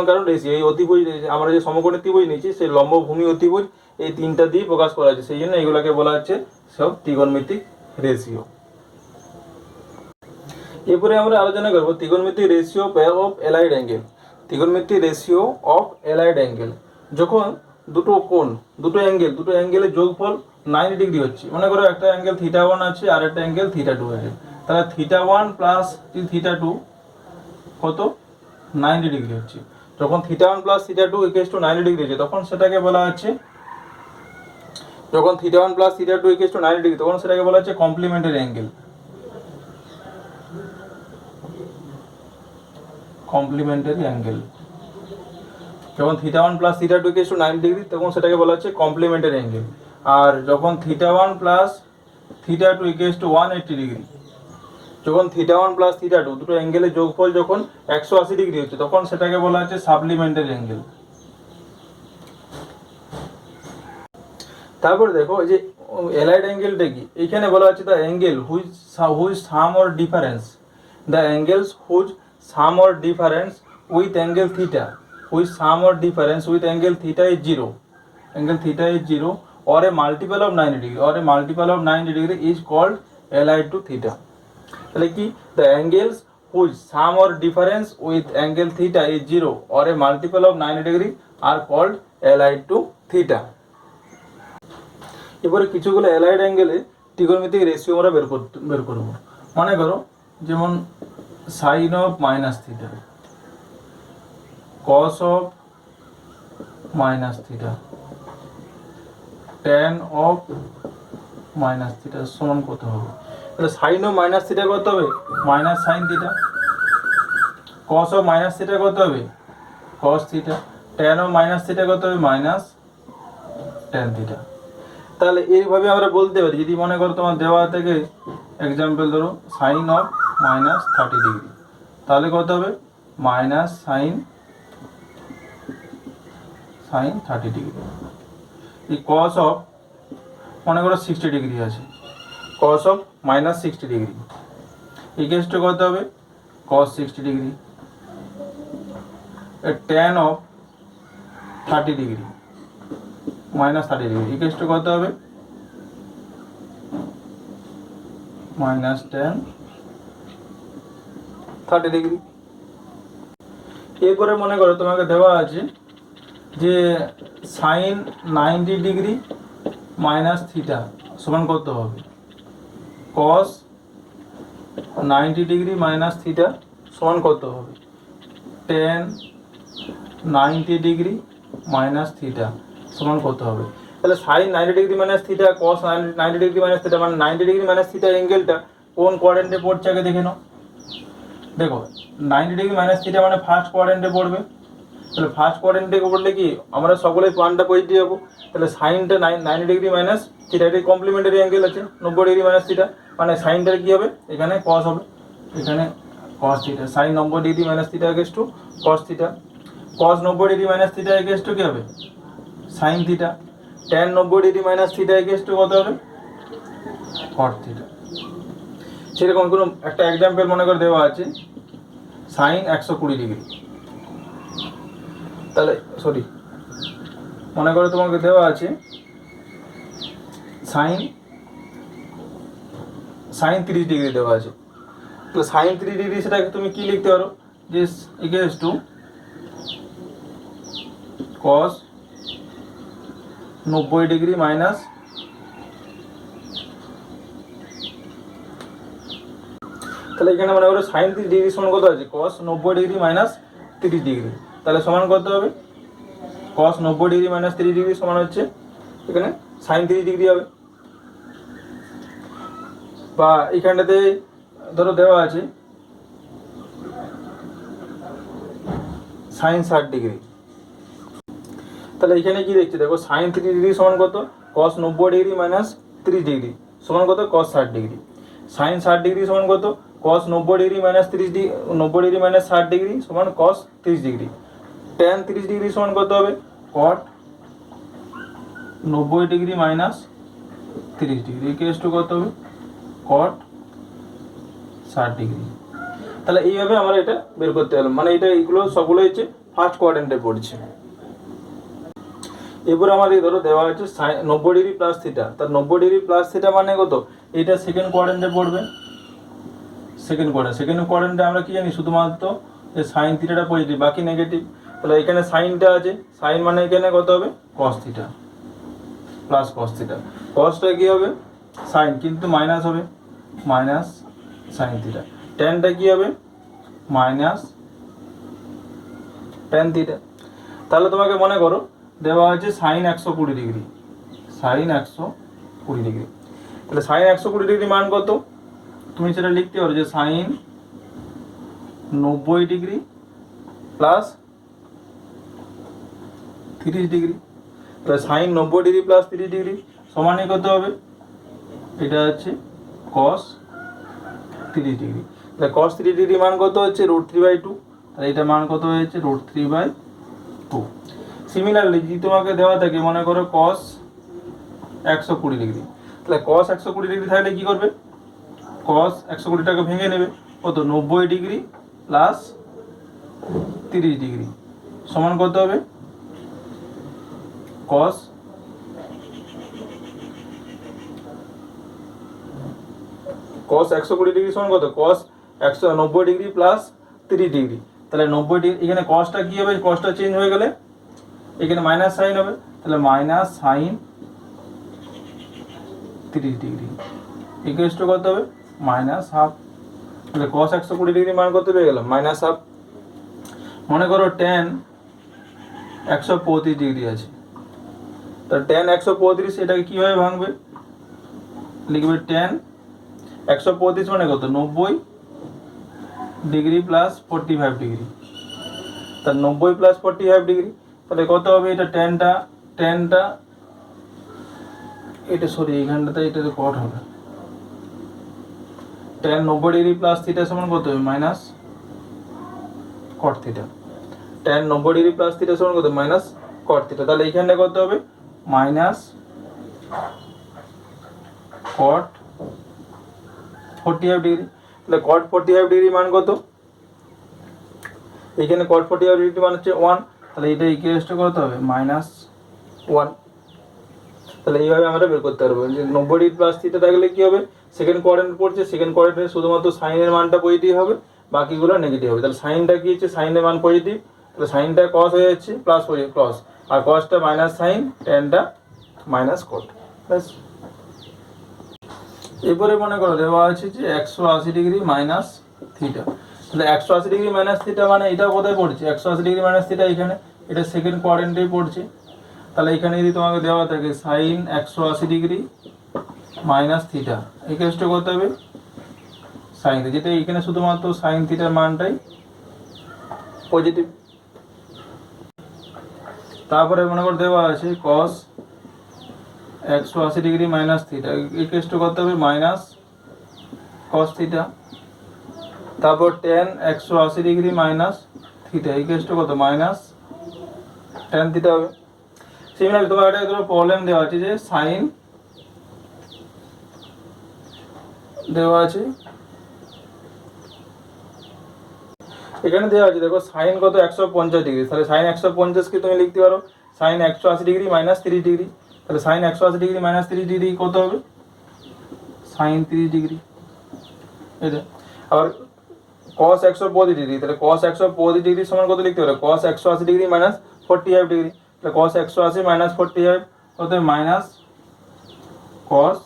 কারণ রেশিও, এই অতিভুজ আমরা যে সমকোণী ত্রিভুজ নিয়েছি সেই লম্ব ভূমি অতিভুজ এই তিনটা দিয়ে প্রকাশ করা আছে, সেই জন্য এগুলোকে বলা হচ্ছে সব ত্রিকোণমিতিক রেশিও। এরপরে আমরা আলোচনা করবো ত্রিকোণমিতিক রেশিও অফ অ্যালাইড অ্যাঙ্গেল। ত্রিকোণমিতিক রেশিও অফ অ্যালাইড অ্যাঙ্গেল, যখন দুটো অ্যাঙ্গেলের যোগফল 90 ডিগ্রি হচ্ছে, মনে করো একটা অ্যাঙ্গেল θ1 আছে আর একটা অ্যাঙ্গেল θ2 আছে, তাহলে θ1 প্লাস θ2 কত 90 ডিগ্রি হচ্ছে। যখন θ1 প্লাস θ2 ইকুয়ালস টু 90 ডিগ্রি হচ্ছে তখন সেটাকে বলা হচ্ছে, যখন θ1 প্লাস θ2 ইকুয়ালস টু 90 ডিগ্রি তখন সেটাকে বলা হচ্ছে কমপ্লিমেন্টারি অ্যাঙ্গেল। যখন θ1 প্লাস θ2 ইকুয়ালস টু 90 ডিগ্রি তখন সেটাকে বলা হচ্ছে কমপ্লিমেন্টারি অ্যাঙ্গেল। আর যখন θ1 প্লাস θ2 ইকুয়ালস টু 180 ডিগ্রি, যখন θ1 প্লাস θ2 দুটো অ্যাঙ্গেলের যোগফল যখন 180 ডিগ্রি হচ্ছে তখন সেটাকে বলা হচ্ছে সাপ্লিমেন্টারি অ্যাঙ্গেল। তারপরে দেখো এই যে অ্যালাইড অ্যাঙ্গেলটা কি, এখানে বলা হচ্ছে the angle which some or difference, the angles which some or difference with angle theta, which some or difference with angle theta is 0, angle theta is 0 or a multiple of 90 degree or a multiple of 90 degree is called allied to theta. তাহলে কি the angles whose sum or difference with angle theta is 0 or a multiple of 90 degree are called allied to theta. এবারে কিছুগুলো allied অ্যাঙ্গেলে ত্রিকোণমিতিক ratio আমরা বের করব। মনে করো যেমন sine of minus theta, cos of minus theta, tan of minus theta সমান কত হবে? তাহলে সাইন অফ মাইনাস থিটা কত হবে? Minus sine theta. Cos of minus theta কত হবে? Cos theta. Tan of minus theta কত হবে? Minus tan theta. তাহলে এইভাবে আমরা বলতে পারি, যদি মনে করো তোমার দেওয়া থেকে এক্সাম্পল ধরো সাইন অফ মাইনাস 30 ডিগ্রি, তাহলে কত হবে? Minus sign 30 degree. এই কস অফ মনে করো 60 ডিগ্রি আছে, কস of minus 60 degree equals to কত হবে? কস 60 degree. Tan of 30 degree minus 30 degree equals to কত হবে? Minus tan 30 degree. এরপরে মনে করো তোমাকে দেওয়া আছে যে সাইন 90 ডিগ্রি মাইনাস থিটা সমান কত হবে? কস 90 ডিগ্রি মাইনাস থিটা সমান কত হবে? ট্যান 90 ডিগ্রি মাইনাস থিটা সমান কত হবে? তাহলে sign 90 degree minus theta, cos 90 degree minus theta, মানে 90 ডিগ্রি মাইনাস থিটা অ্যাঙ্গেলটা কোন কোয়াড্রেন্টে পড়ছে আগে দেখে নাও। দেখো 90 ডিগ্রি মাইনাস থিটা মানে ফার্স্ট কোয়াড্রেন্টে পড়বে। তাহলে ফার্স্ট কোয়াড্রেন্টে পড়লে কি আমরা সকলেই ওয়ানটা পজিটিভ যাবো। তাহলে সাইনটা 90 ডিগ্রি মাইনাস থিটা, এটা কমপ্লিমেন্টারি অ্যাঙ্গেল আছে 90 ডিগ্রি মাইনাস থিটা, মানে সাইনটার কি হবে? এখানে কস হবে, এখানে cos theta. Sine 90 degree minus theta equals to cos theta. Cos 90 degree minus theta equals to কি হবে? Sine theta. Tan 90 degree minus theta equals to কত হবে? Cot theta. সেরকম কোনো একটা এক্সাম্পল মনে করে দেওয়া আছে সাইন 120 ডিগ্রি, তাহলে মনে করো তোমাকে দেওয়া আছে সাইন 30 ডিগ্রি দেওয়া আছে। তো সাইন 30 ডিগ্রি সেটাকে তুমি কি লিখতে পারো? যে equals to cos 90 degree minus, তাহলে এখানে মনে করো সাইন 30 ডিগ্রি সমান কত আছে? কস 90 ডিগ্রি মাইনাস 30 ডিগ্রি, তাহলে সমান কত হবে? কস 90 ডিগ্রি মাইনাস 30 ডিগ্রি সমান হচ্ছে এখানে সাইন 30 ডিগ্রি হবে। বা এখানটাতে ধরো দেওয়া আছে সাইন 60 ডিগ্রি, তাহলে এখানে কি দেখছি দেখো সাইন 30 ডিগ্রি সমান কত? কস 90 ডিগ্রি মাইনাস 30 ডিগ্রি সমান কত? কস 60 ডিগ্রি। সাইন 60 ডিগ্রি সমান কত? কস 90 degree minus 30 degree, 90 degree minus 60 degree সমান কস 30 ডিগ্রি। ট্যান 30 ডিগ্রি সমান কত হবে? কট 90 degree minus 30 degree equals to কত হবে? কট 60 ডিগ্রি। তাহলে এইভাবে আমরা এটা বের করতে পারলাম, মানে এটা এইগুলো সবগুলো হচ্ছে ফার্স্ট কোয়াড্রেন্টে পড়ছে। এরপর আমাদের ধরো দেওয়া আছে 90 ডিগ্রি প্লাস থিটা, তার 90 ডিগ্রি প্লাস থিটা মানে কত? এটা সেকেন্ড কোয়াড্রেন্টে পড়বে। সেকেন্ড কোয়াড্রেন্টে আমরা কি জানি? শুধুমাত্র যে সাইন থিটাটা পজিটিভ, বাকি নেগেটিভ। তাহলে এখানে সাইনটা আছে, সাইন মানে এখানে কত হবে? Cos theta plus cos theta. কসটা কি হবে? সাইন, কিন্তু মাইনাস হবে, মাইনাস সাইন থিটা। ট্যানটা কি হবে? Minus tan theta. তাহলে তোমাকে মনে করো দেওয়া আছে সাইন 120 ডিগ্রি, সাইন 120 ডিগ্রি। তাহলে সাইন 120 ডিগ্রি মান কত? তুমি সেটা লিখতে পারো যে সাইন 90 ডিগ্রি প্লাস 30 ডিগ্রি। তাহলে সাইন 90 ডিগ্রি প্লাস 30 ডিগ্রি সমানই কত হবে? এটা হচ্ছে কস 30 ডিগ্রি। তাহলে কস 30 ডিগ্রি মান কত হচ্ছে? √3/2। তাহলে এটা মান কত হয়েছে? √3/2। সিমিলারলি যদি তোমাকে দেওয়া থাকে মনে করো কস 120 ডিগ্রি, তাহলে কস 120 ডিগ্রি থাকলে কি করবে? কস 120টাকে ভেঙে নেবে, কত? 90 ডিগ্রি প্লাস 30 ডিগ্রি সমান কত হবে? কস কস 120 ডিগ্রি সমান কত, কস 190 ডিগ্রি প্লাস 30 ডিগ্রি। তাহলে 90 ডিগ্রি এখানে কসটা কী হবে, কসটা চেঞ্জ হয়ে গেলে এখানে মাইনাস সাইন হবে, তাহলে minus sine 30 degree equal to কত হবে, মাইনাস হাফ। তাহলে কস 120 ডিগ্রি মান কত পেয়ে গেলাম, মাইনাস হাফ। মনে করো ট্যান 135 ডিগ্রি আছে, তা ট্যান 135 এটাকে কীভাবে ভাঙবে, লিখবে ট্যান 135 মানে কত, 90 ডিগ্রি প্লাস 45 ডিগ্রি, তা 90 প্লাস 45 ডিগ্রি, তাহলে কত হবে, এটা ট্যানটা এটা সরি এইখানটাতে এটা কট হবে, ট্যান 90 ডিগ্রি প্লাস থিটা সমান কত হবে, মাইনাস কট theta. Tan 90 degree plus theta সমান কত, মাইনাস কট থিটা। তাহলে এইখানটা কত হবে, মাইনাস কট 45 ডিগ্রি। তাহলে কট 45 ডিগ্রি মান কত, এখানে কট 45 ডিগ্রি মান হচ্ছে 1, তাহলে এটা ইকুয়ালস টু কত হবে, মাইনাস 1। তাহলে এইভাবে আমরা বের করতে পারবো যে 90 ডিগ্রি প্লাস থিটা থাকলে কী হবে, সেকেন্ড কোয়াড্রেন্ট পড়ছে, সেকেন্ড কোয়াড্রেন্টে শুধুমাত্র সাইনের মানটা পজিটিভ হবে, বাকিগুলো নেগেটিভ হবে। তাহলে সাইনটা কী হচ্ছে, সাইনের মান পজিটিভ, তাহলে সাইনটা কস হয়ে যাচ্ছে প্লাস ক্রস, আর কসটা মাইনাস সাইন, ট্যানটা মাইনাস কট, ব্যাস। এরপরে মনে করো দেওয়া আছে যে 180 ডিগ্রি মাইনাস থিটা। তাহলে 180 ডিগ্রি মাইনাস থিটা মানে এটা কোথায় পড়ছে, 180 ডিগ্রি মাইনাস থিটা এখানে, এটা সেকেন্ড কোয়াড্রেন্টেই পড়ছে। তাহলে এখানে যদি তোমাকে দেওয়া থাকে সাইন 180 ডিগ্রি মাইনাস থিটা এই কেসটা করতে হবে সাইন, যেটা এখানে শুধুমাত্র সাইন থিটার মানটাই পজিটিভ। তারপরে মনে করে দেওয়া আছে কস 180 ডিগ্রি মাইনাস থিটা এই কেসটা করতে হবে মাইনাস কস থিটা। তারপর ট্যান 180 ডিগ্রি মাইনাস থিটা এই কেসটা কত, মাইনাস ট্যান থিটা হবে। সিমিলার তোমার একটা প্রবলেম দেওয়া আছে যে সাইন দেওয়া আছে, এখানে দেওয়া আছে দেখো সাইন কত 150 ডিগ্রি, তাহলে সাইন 150 কে তুমি লিখতে পারো সাইন 180 ডিগ্রি মাইনাস 30 ডিগ্রি। তাহলে সাইন 180 ডিগ্রি মাইনাস 30 ডিগ্রি কত হবে, সাইন 30 ডিগ্রি। এটা আবার cos 150 ডিগ্রি, তাহলে cos 150 ডিগ্রি সমান কত লিখতে পারো, cos 180 ডিগ্রি মাইনাস 45 ডিগ্রি, তাহলে cos 180 মাইনাস 45 কত, মাইনাস cos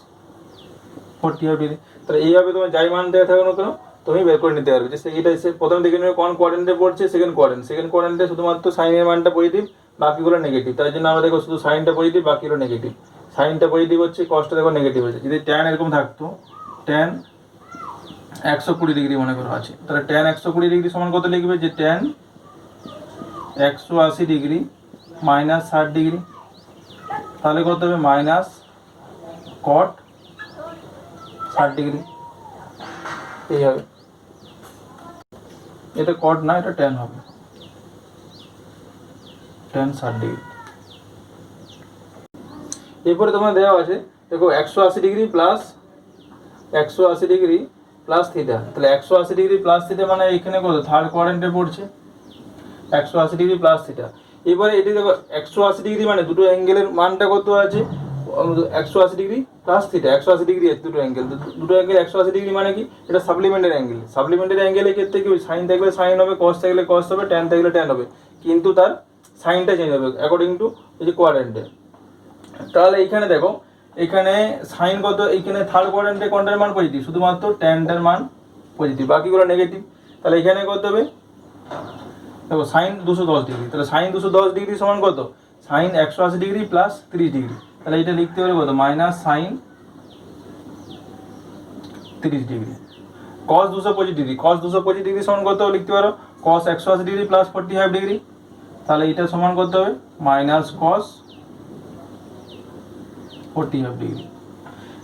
45 ডিগ্রি। তাহলে এইভাবে তোমার যাই মান দেওয়া থাকো না কেন তুমি বের করে নিতে পারবে যে এইটা এসে প্রথম দিকে নেবে কোন কোয়াড্রেন্টে পড়ছে, সেকেন্ড কোয়াড্রেন্টে শুধুমাত্র সাইনের মানটা পজিটিভ, বাকিগুলো নেগেটিভ। তাই জন্য আমরা দেখো শুধু সাইনটা পজিটিভ, বাকিগুলো নেগেটিভ। সাইনটা পজিটিভ হচ্ছে, কসটা দেখো নেগেটিভ হচ্ছে। যদি ট্যান এরকম থাকতো, ট্যান 120 ডিগ্রি মনে করো আছে, তাহলে ট্যান 120 ডিগ্রি সমান কত লিখবে, যে ট্যান 180 ডিগ্রি মাইনাস 60 ডিগ্রি, তাহলে কত হবে, মাইনাস কট 60 ডিগ্রি। এই হবে, এটা কট না, এটা ট্যান হবে, ট্যান 60 ডিগ্রি। এরপরে তোমার দেওয়া আছে দেখো 180 degree plus 180 degree plus theta, তাহলে 180 ডিগ্রি প্লাস থিটা মানে এখানে কত, থার্ড কোয়াড্রেন্টে পড়ছে 180 ডিগ্রি প্লাস থিটা। এবারে এটি দেখো 180 ডিগ্রি মানে দুটো অ্যাঙ্গেলের মানটা কত আছে, 180 ডিগ্রি প্লাস থিটা, 180 ডিগ্রি আছে দুটো অ্যাঙ্গেল, দুটো অ্যাঙ্গেল 180 ডিগ্রি মানে কি, এটা সাপ্লিমেন্টারি অ্যাঙ্গেল। সাপ্লিমেন্টারি অ্যাঙ্গেলের ক্ষেত্রে কি সাইন থাকলে সাইন হবে, কস থাকলে কস হবে, ট্যান থাকলে ট্যান হবে, কিন্তু তার সাইনটা চেঞ্জ হবে অ্যাকর্ডিং টু এই যে কোয়াড্রেন্টে। তাহলে এইখানে দেখো এখানে সাইন কত, এইখানে থার্ড কোয়াড্রেন্টে কোনটার মান পজিটিভ, শুধুমাত্র ট্যানটার মান পজিটিভ, বাকিগুলো নেগেটিভ। তাহলে এখানে কত হবে দেখো সাইন 210 ডিগ্রি, তাহলে সাইন 210 ডিগ্রি সমান কত, সাইন 180 ডিগ্রি প্লাস 30 ডিগ্রি, তাহলে এটা লিখতে পারবে কত, মাইনাস সাইন 30 ডিগ্রি। কস 225 ডিগ্রি, কস 225 ডিগ্রি সমান কত লিখতে পারো, কস 180 ডিগ্রি প্লাস 45 ডিগ্রি, তাহলে এটা সমান করতে হবে মাইনাস কস 45 ডিগ্রি।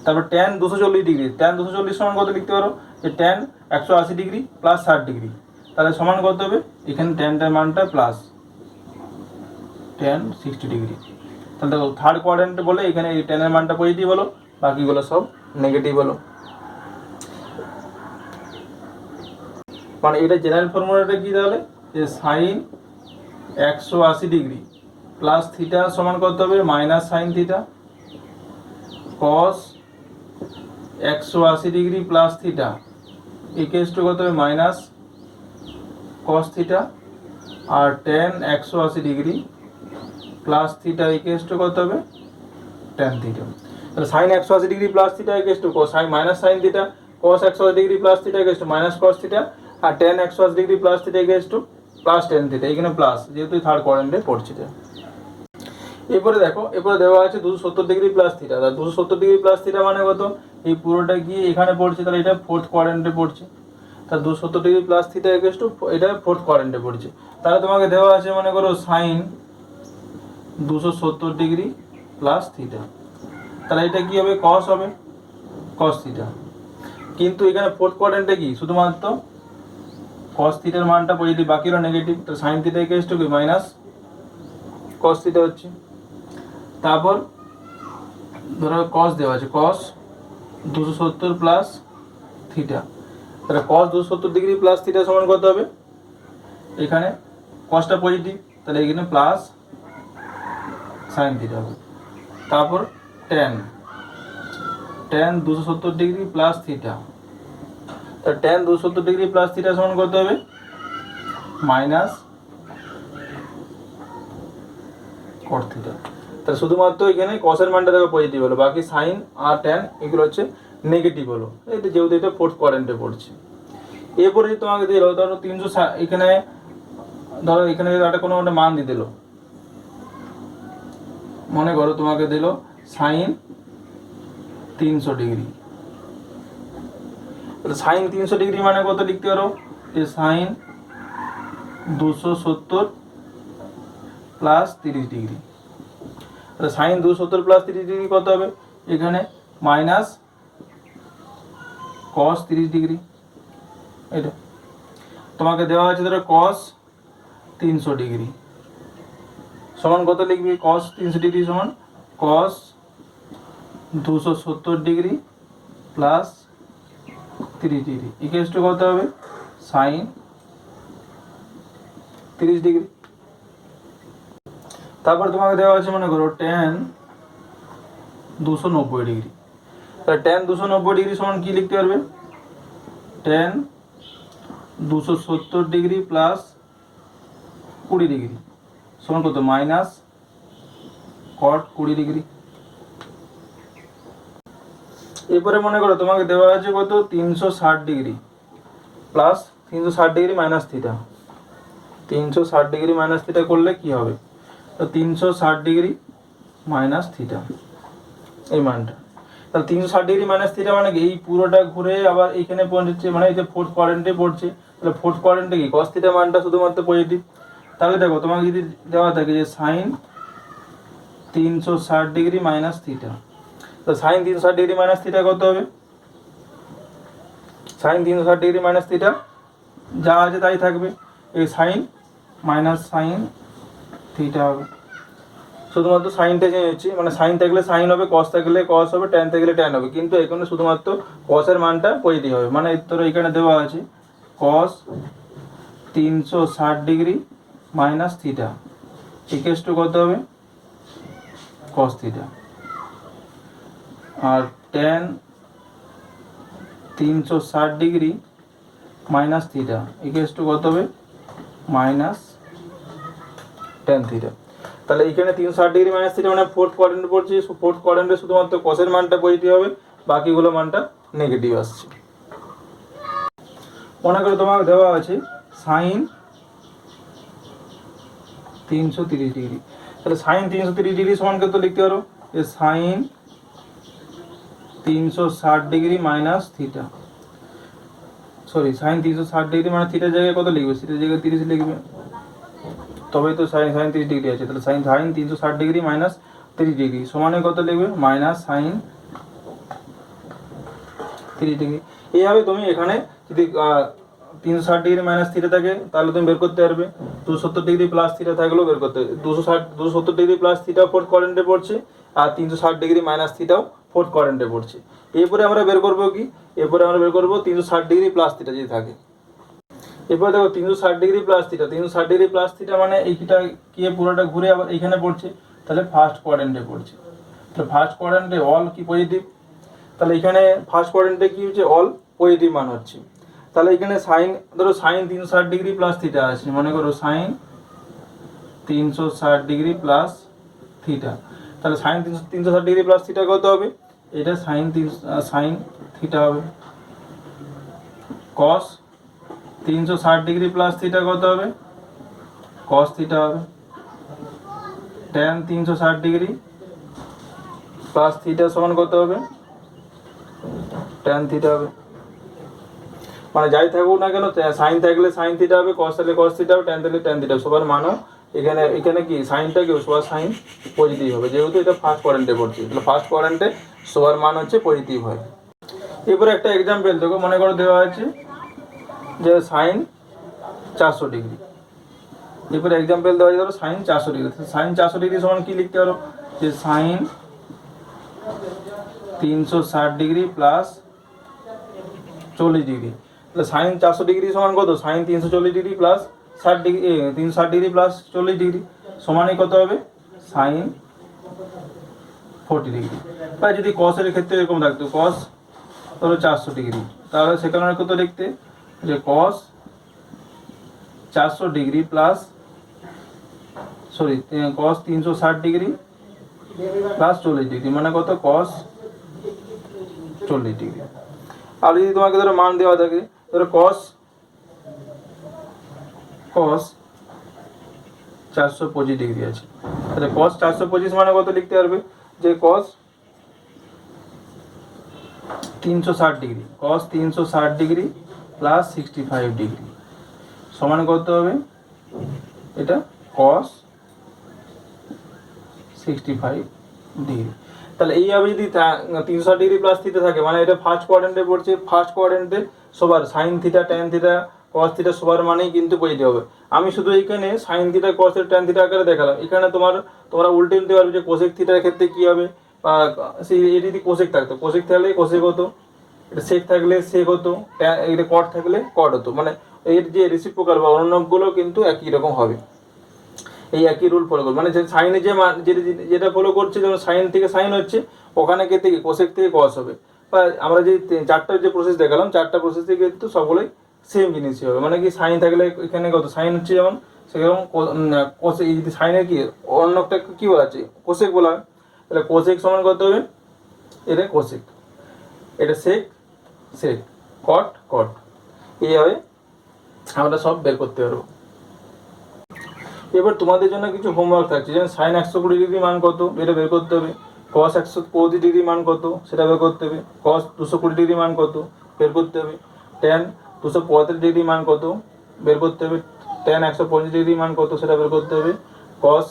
তারপর ট্যান 240 ডিগ্রি, ট্যান 240 সমান কত লিখতে পারো, যে ট্যান 180 ডিগ্রি প্লাস 60 ডিগ্রি, তাহলে সমান করতে হবে এখানে ট্যানটার মানটা প্লাস ট্যান 60 ডিগ্রি। তাহলে দেখো থার্ড কোয়াড্রেন্ট বলে এখানে এই ট্যানের মানটা পজিটিভ হলো, বাকিগুলো সব নেগেটিভ হলো। মানে এটা জেনারেল ফর্মুলাটা কি তাহলে, যে সাইন 180 ডিগ্রি প্লাস থিটা সমান করতে হবে minus sine theta, cos 180 degree plus theta equals to কত হবে মাইনাস কস থিটা, আর tan 180 degree plus theta equals to কত হবে ট্যান থিটা। তাহলে sine 180 degree plus theta equals to sine minus sine theta, cos 180 degree plus theta equals to minus cos theta, আর tan 180 degree plus theta equals to plus tan theta. এখানে plus যেহেতু third কোয়াড্রেন্টে পড়ছে। এরপরে দেখো, এরপরে দেওয়া আছে 270 ডিগ্রি প্লাস থিটা। তাহলে 270 ডিগ্রি প্লাস থিটা মানে কত, এই পুরোটা গিয়ে এখানে পড়ছে, তাহলে এটা ফোর্থ কোয়াড্রেন্টে পড়ছে। তাহলে 270 degree plus theta equals two এটা ফোর্থ কোয়াড্রেন্টে পড়ছে। তাহলে তোমাকে দেওয়া আছে মনে করো সাইন 270 ডিগ্রি প্লাস থিটা, তাহলে এটা কি হবে কস হবে, কস থিটা। কিন্তু এখানে ফোর্থ কোয়াড্রেন্টে কি শুধুমাত্র কস থিটার মানটা পজিটিভ, বাকিরা নেগেটিভ। তো সাইন থিটা ইকুয়ালস টু কি মাইনাস কস থিটা হচ্ছে। তারপর ধরো কস দেওয়া আছে, কস 270 প্লাস থিটা, তাহলে কস 270 ডিগ্রি প্লাস থিটা সমান কত হবে, এখানে কসটা পজিটিভ তাহলে এখানে প্লাস সাইন থিটা হবে। তারপর ট্যান 270 ডিগ্রি প্লাস থিটা, তাহলে ট্যান 270 ডিগ্রি প্লাস থিটা সমান কত হবে মাইনাস কট থিটা। তাহলে শুধুমাত্র এখানে কসের মানটা দেখো পজিটিভ হলো, বাকি সাইন আর ট্যান এগুলো হচ্ছে নেগেটিভ হলো, এটা যেহেতু এটা ফোর্থ কোয়াড্রেন্টে পড়ছে। এরপরে যদি তোমাকে দিল ধরো 300, এখানে ধরো এখানে একটা কোনো একটা মান দিয়ে দিল, মনে করো তোমাকে দিল সাইন 300 ডিগ্রি। তাহলে সাইন 300 ডিগ্রি মানে কত লিখতে পারো, যে সাইন 270 প্লাস 30 ডিগ্রি। তাহলে সাইন 270 প্লাস 30 ডিগ্রি কত হবে, এখানে মাইনাস কস 30 ডিগ্রি। এটা তোমাকে দেওয়া আছে ধরো কস 300 ডিগ্রি সমান কত লিখবি, কস 300 ডিগ্রি সমান কস 270 degree plus 30 degree equals to কত হবে সাইন 30 ডিগ্রি। তারপর তোমাকে দেওয়া আছে মনে করো ট্যান 290 ডিগ্রি। তাহলে ট্যান 290 ডিগ্রি সমান কি লিখতে পারবে, ট্যান 270 ডিগ্রি প্লাস 20 ডিগ্রি সমান কত মাইনাস কট 20 ডিগ্রি। এরপরে মনে করো তোমাকে দেওয়া আছে কত 360 degree plus 360 degree minus theta. 360 degree minus theta করলে কি হবে, তো 360 ডিগ্রি মাইনাস থিটা এই মানটা। তাহলে 360 ডিগ্রি মাইনাস থিটা মানে কি, এই পুরোটা ঘুরে আবার এইখানে পৌঁছচ্ছে, মানে এই যে ফোর্থ কোয়াড্রেন্টে পড়ছে। তাহলে ফোর্থ কোয়াড্রেন্টে কি কস থিটা মানটা শুধুমাত্র পজিটিভ। তাহলে দেখো তোমাকে যদি দেওয়া থাকে যে সাইন 360 ডিগ্রি মাইনাস থিটা, তো সাইন 360 ডিগ্রি মাইনাস থিটা কত হবে, সাইন 360 ডিগ্রি মাইনাস থিটা যা আছে তাই থাকবে, এই সাইন মাইনাস সাইন থিটা হবে, শুধুমাত্র সাইনটা চেঞ্জ হচ্ছে, মানে সাইন থাকলে সাইন হবে, কস থাকলে কস হবে, ট্যান থাকলে ট্যান হবে, কিন্তু এখানে শুধুমাত্র কসের মানটা পজিটিভ হবে। মানে তোর এখানে দেওয়া আছে cos 360 degree minus theta equals to কত হবে কস থিটা, আর tan 360 degree minus theta equals to কত হবে মাইনাস ট্যান থিটা। তাহলে এখানে 360 ডিগ্রি মাইনাস থিটা মানে ফোর্থ কোয়াড্রেন্টে পড়ছে, ফোর্থ কোয়াড্রেন্টে শুধুমাত্র কসের মানটা পজিটিভ হবে, বাকিগুলো মানটা নেগেটিভ আসছে। মনে করে তোমাকে দেওয়া আছে সাইন 330 ডিগ্রি, তাহলে সাইন 330 ডিগ্রি সমান কত লিখতে পারো, যে sine 360 degree minus theta, sorry sine 360 degree মানে থিটার জায়গায় কত লিখবে, থিটার জায়গায় 30 লিখবে, তবেই তো সাইন 30 ডিগ্রি আছে। তাহলে সাইন 360 ডিগ্রি মাইনাস 30 ডিগ্রি সমানে কত লিখবে মাইনাস সাইন 30 ডিগ্রি। এইভাবে তুমি এখানে যদি 360 ডিগ্রি মাইনাস থিটা থাকে তাহলে তুমি বের করতে পারবে, 270 ডিগ্রি প্লাস থিটা থাকলেও বের করতে পারবে। 270 ডিগ্রি প্লাস থিটা ফোর্থ কোয়াড্রেন্টে পড়ছে, আর 360 ডিগ্রি মাইনাস থিটাও ফোর্থ কোয়াড্রেন্টে পড়ছে। এরপরে আমরা বের করবো কি, এরপরে আমরা বের করবো 360 ডিগ্রি প্লাস থিটা যদি থাকে। এরপরে দেখো 360 degree plus theta, 360 degree plus theta মানে এইটা কি পুরোটা ঘুরে আবার এইখানে পড়ছে, তাহলে ফার্স্ট কোয়াড্রেন্টে পড়ছে। তাহলে ফার্স্ট কোয়াড্রেন্টে অল কি পজিটিভ, তাহলে এখানে ফার্স্ট কোয়াড্রেন্টে কি হচ্ছে, অল পজিটিভ মান হচ্ছে। তাহলে এখানে সাইন, ধরো সাইন 360 ডিগ্রি প্লাস থিটা আছে, মনে করো সাইন 360 ডিগ্রি প্লাস থিটা। তাহলে সাইন 360 ডিগ্রি প্লাস থিটা কত হবে, এটা সাইন থিটা হবে। কস 360 ডিগ্রি প্লাস থিটা কত হবে, কস থিটা হবে। ট্যান 360 ডিগ্রি প্লাস থিটা সমান কত হবে, ট্যান থিটা হবে। মানে যাই থাকুক না কেন, সাইন থাকলে সাইন থিটা হবে, কস থাকলে কস থিটা হবে, ট্যান থাকলে ট্যান থিটা হবে। সবার মানও এখানে কি সাইনটাকেও সবার সাইন পজিটিভ হবে, যেহেতু এটা ফার্স্ট কোয়াড্রেন্টে পড়ছে। তাহলে ফার্স্ট কোয়াড্রেন্টে সবার মান হচ্ছে পজিটিভ হয়। এরপরে একটা এক্সাম্পল দেখো, মনে করো দেওয়া আছে যে সাইন 400 ডিগ্রি। এরপরে এক্সাম্পল দেওয়া আছে ধরো সাইন 400 ডিগ্রি। সাইন 400 ডিগ্রি সমান কি লিখতে পারো, যে সাইন 360 ডিগ্রি প্লাস 40 ডিগ্রি। তাহলে সাইন 400 ডিগ্রি সমান কত, sine 340 degree plus 60 degree, 360 degree plus 40 degree সমানই কত হবে, সাইন 40 ডিগ্রি। বা যদি কসের ক্ষেত্রে এরকম থাকতো, কস ধরো 400 ডিগ্রি, তাহলে সেখানে কত লিখতে, যে কস 400 degree plus cos 360 degree plus 40 degree, মানে কত, কস 40 ডিগ্রি। আর যদি তোমাকে ধরো মান দেওয়া থাকে, ধরো কস 425 ডিগ্রি আছে, তাহলে কস 425 মানে কত লিখতে পারবে, যে কস 360 ডিগ্রি, কস 360 ডিগ্রি প্লাস 65 ডিগ্রি সমান কত হবে, এটা কস 65 ডিগ্রি। তাহলে এইভাবে যদি 360 ডিগ্রি প্লাস থিটা থাকে, মানে এটা ফার্স্ট কোয়াড্রেন্টে পড়ছে, ফার্স্ট কোয়াড্রেন্টে সবার sign theta tan theta cos theta সবার মানেই কিন্তু পজিটিভ হবে। আমি শুধু এইখানে সাইন থিটা কস ট্যান থিটা আকারে দেখালাম, এখানে তোমরা উল্টে নিতে পারবে যে কোসেক থিটার ক্ষেত্রে কি হবে, বা সেই এটি যদি কোসেক থাকতো, কোসেক থাকলে কোসেক হতো, এটা সেক থাকলে সেক হতো, এটা কট থাকলে কট হতো। মানে এর যে রেসিপ্রোকাল বা অনুনায়কগুলো কিন্তু একই রকম হবে, এই একই রুল ফলো করবে। মানে যে সাইনে যে মান যেটা ফলো করছে, যেমন সাইন থেকে সাইন হচ্ছে, ওখানে থেকে কোসেক থেকে কস হবে। বা আমরা যে চারটা যে প্রসেস দেখালাম, চারটা প্রসেসে কিন্তু সবগুলোই সেম জিনিসই হবে। মানে কি সাইন থাকলে এখানে কত সাইন হচ্ছে, যেমন সেরকম কোসেক, যদি সাইনের কি অন্যটা কি বলা আছে, কোসেক বলা হয়। তাহলে কোসেক সমান কত হবে, এটা কোসেক, এটা সেক সেক, কট কট, এইভাবে আমরা সব বের করতে পারবো। এবার তোমাদের জন্য কিছু হোমওয়ার্ক থাকছে, যেমন সাইন 120 ডিগ্রি মান কত, এটা বের করতে হবে। কস 125 ডিগ্রি মান কত, সেটা বের করতে হবে। কস 220 ডিগ্রি মান কত, বের করতে হবে। ট্যান 235 ডিগ্রি মান কত, বের করতে হবে। ট্যান 125 ডিগ্রি মান কত, সেটা বের করতে হবে। কস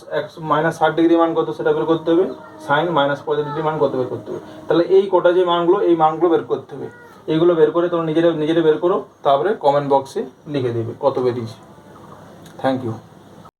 -60 ডিগ্রি মান কত, সেটা বের করতে হবে। সাইন -45 ডিগ্রি মান কত, বের করতে হবে। তাহলে এই কটা যে মানগুলো, এই মানগুলো বের করতে হবে। এইগুলো বের করে তোমরা নিজেরা বের করো, তারপরে কমেন্ট বক্সে লিখে দেবে কত বেরিয়েছে। Thank you.